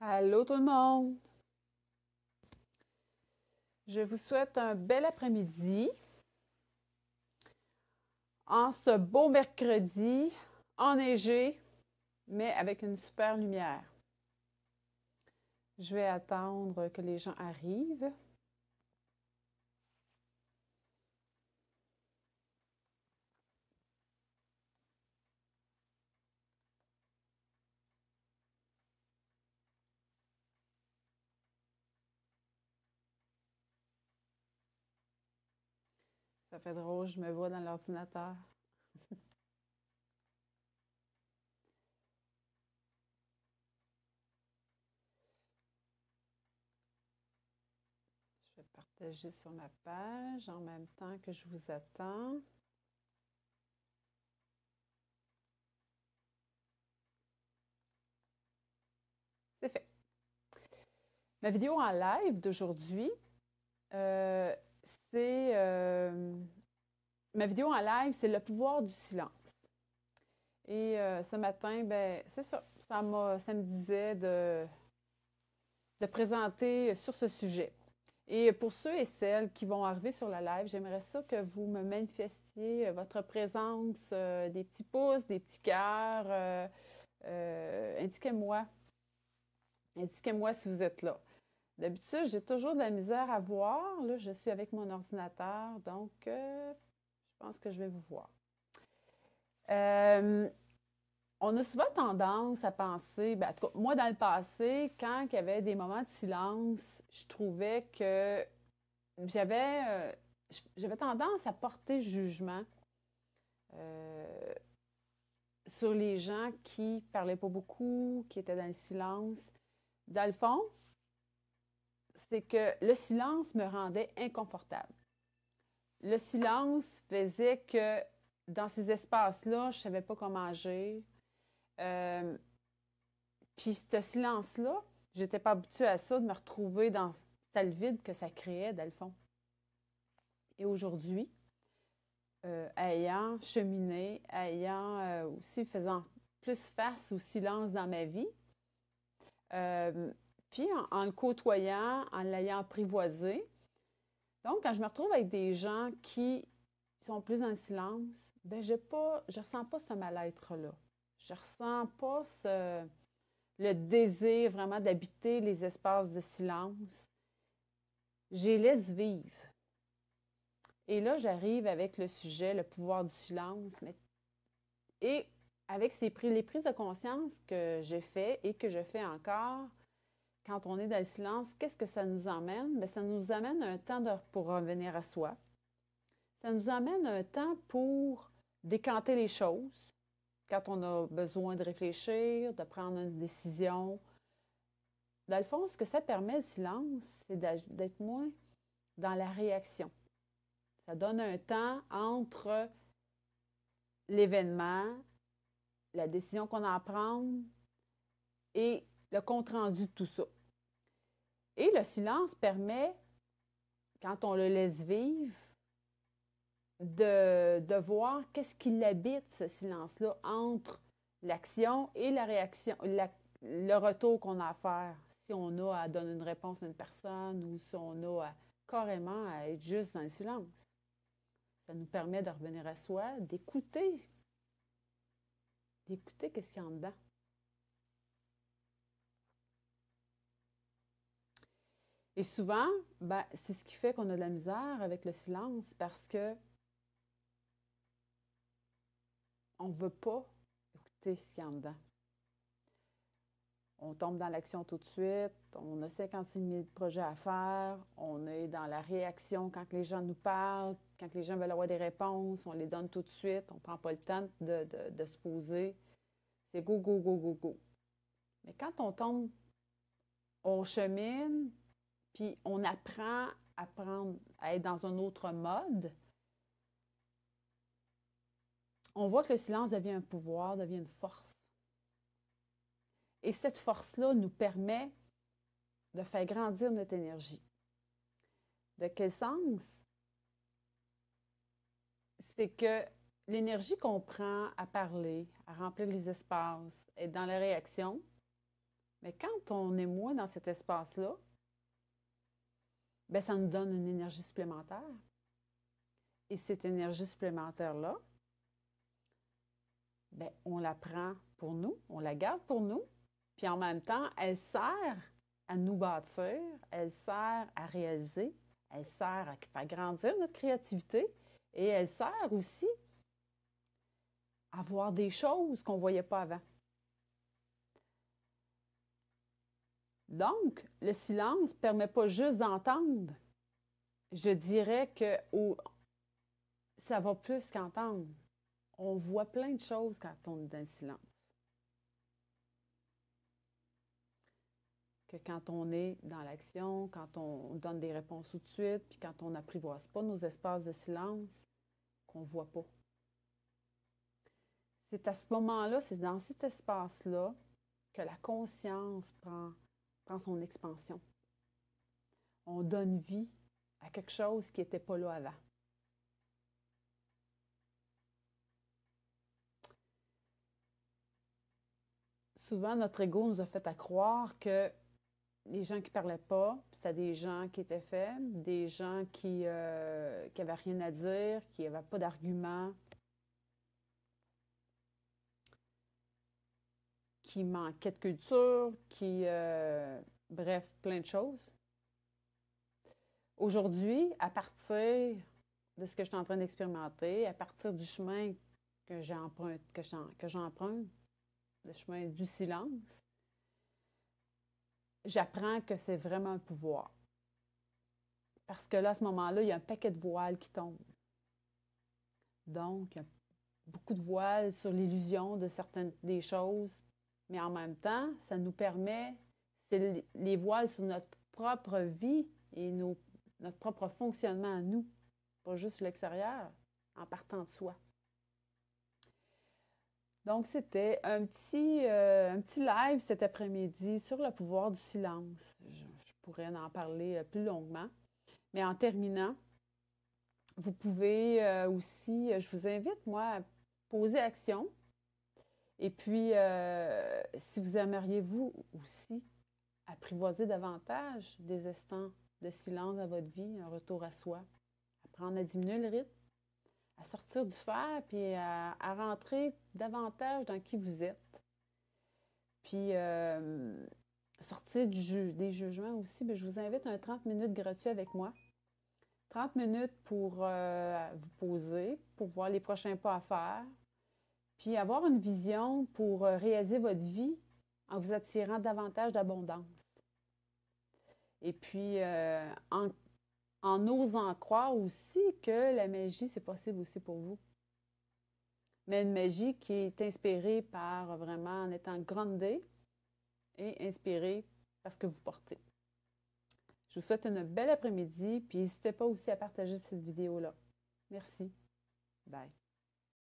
Allô tout le monde! Je vous souhaite un bel après-midi en ce beau mercredi enneigé, mais avec une super lumière. Je vais attendre que les gens arrivent. Ça fait drôle, je me vois dans l'ordinateur. Je vais partager sur ma page en même temps que je vous attends. C'est fait. Ma vidéo en live d'aujourd'hui, euh, c'est ma vidéo en live, c'est le pouvoir du silence. Et ce matin, ben, c'est ça. Ça me disait de présenter sur ce sujet. Et pour ceux et celles qui vont arriver sur la live, j'aimerais ça que vous me manifestiez votre présence, des petits pouces, des petits cœurs. Indiquez-moi. Indiquez-moi si vous êtes là. D'habitude, j'ai toujours de la misère à voir. Là, je suis avec mon ordinateur, donc je pense que je vais vous voir. Euh, On a souvent tendance à penser, ben, en tout cas, moi dans le passé, quand il y avait des moments de silence, je trouvais que j'avais j'avais tendance à porter jugement euh, sur les gens qui parlaient pas beaucoup, qui étaient dans le silence. Dans le fond, c'est que le silence me rendait inconfortable. Le silence faisait que dans ces espaces-là, je ne savais pas comment agir. Euh, Puis ce silence-là, j'étais pas habituée à ça, de me retrouver dans le vide que ça créait, dans le fond. Et aujourd'hui, ayant cheminé, ayant aussi faisant plus face au silence dans ma vie, euh, puis en le côtoyant, en l'ayant apprivoisé. Donc, quand je me retrouve avec des gens qui sont plus dans le silence, ben, je ressens pas ce mal-être-là. Je ressens pas le désir vraiment d'habiter les espaces de silence. J'y laisse vivre. Et là, j'arrive avec le sujet, le pouvoir du silence. Et avec les prises de conscience que j'ai fait et que je fais encore, quand on est dans le silence, qu'est-ce que ça nous emmène? Bien, ça nous amène un temps pour revenir à soi. Ça nous amène un temps pour décanter les choses quand on a besoin de réfléchir, de prendre une décision. Dans le fond, ce que ça permet, le silence, c'est d'être moins dans la réaction. Ça donne un temps entre l'événement, la décision qu'on a à prendre et le compte-rendu de tout ça. Et le silence permet, quand on le laisse vivre, de voir qu'est-ce qui l'habite, ce silence-là, entre l'action et la réaction, le retour qu'on a à faire. Si on a à donner une réponse à une personne ou si on a carrément à être juste dans le silence. Ça nous permet de revenir à soi, d'écouter qu'est-ce qu'il y a en dedans. Et souvent, ben, c'est ce qui fait qu'on a de la misère avec le silence parce que on ne veut pas écouter ce qu'il y a en dedans. On tombe dans l'action tout de suite, on a 56 000 projets à faire, on est dans la réaction quand les gens nous parlent, quand les gens veulent avoir des réponses, on les donne tout de suite, on ne prend pas le temps de se poser. C'est go, go, go, go, go. Mais quand on tombe, on chemine, puis on apprend à être dans un autre mode, on voit que le silence devient un pouvoir, devient une force. Et cette force-là nous permet de faire grandir notre énergie. De quel sens? C'est que l'énergie qu'on prend à parler, à remplir les espaces, être dans la réaction, Mais quand on est moins dans cet espace-là, ben, ça nous donne une énergie supplémentaire. Et cette énergie supplémentaire-là, ben, on la prend pour nous, on la garde pour nous, puis en même temps, elle sert à nous bâtir, elle sert à réaliser, elle sert à faire grandir notre créativité et elle sert aussi à voir des choses qu'on ne voyait pas avant. Donc, le silence ne permet pas juste d'entendre. Je dirais que ça va plus qu'entendre. On voit plein de choses quand on est dans le silence. Que quand on est dans l'action, quand on donne des réponses tout de suite, puis quand on n'apprivoise pas nos espaces de silence, qu'on ne voit pas. C'est à ce moment-là, c'est dans cet espace-là que la conscience prend son expansion. On donne vie à quelque chose qui n'était pas là avant. Souvent, notre ego nous a fait à croire que les gens qui ne parlaient pas, c'était des gens qui étaient faibles, des gens qui n'avaient rien à dire, qui n'avaient pas d'arguments, qui manquaient de culture, bref, plein de choses. Aujourd'hui, à partir de ce que je suis en train d'expérimenter, à partir du chemin que j'emprunte, le chemin du silence, j'apprends que c'est vraiment un pouvoir. Parce que là, à ce moment-là, il y a un paquet de voiles qui tombent. Donc, il y a beaucoup de voiles sur l'illusion de certaines des choses, mais en même temps, ça nous permet, c'est les voiles sur notre propre vie et notre propre fonctionnement à nous, pas juste l'extérieur, en partant de soi. Donc, c'était un petit live cet après-midi sur le pouvoir du silence. Je pourrais en parler plus longuement. Mais en terminant, vous pouvez aussi, je vous invite, moi, à poser action. Et puis, si vous aimeriez, vous aussi, apprivoiser davantage des instants de silence dans votre vie, un retour à soi, apprendre à diminuer le rythme, à sortir du fer, puis à rentrer davantage dans qui vous êtes. Puis, sortir des jugements aussi, bien, je vous invite à un 30 minutes gratuit avec moi. 30 minutes pour vous poser, pour voir les prochains pas à faire, puis avoir une vision pour réaliser votre vie en vous attirant davantage d'abondance. Et puis, en osant croire aussi que la magie, c'est possible aussi pour vous. Mais une magie qui est inspirée par vraiment en étant groundée et inspirée par ce que vous portez. Je vous souhaite une belle après-midi, puis n'hésitez pas aussi à partager cette vidéo-là. Merci. Bye.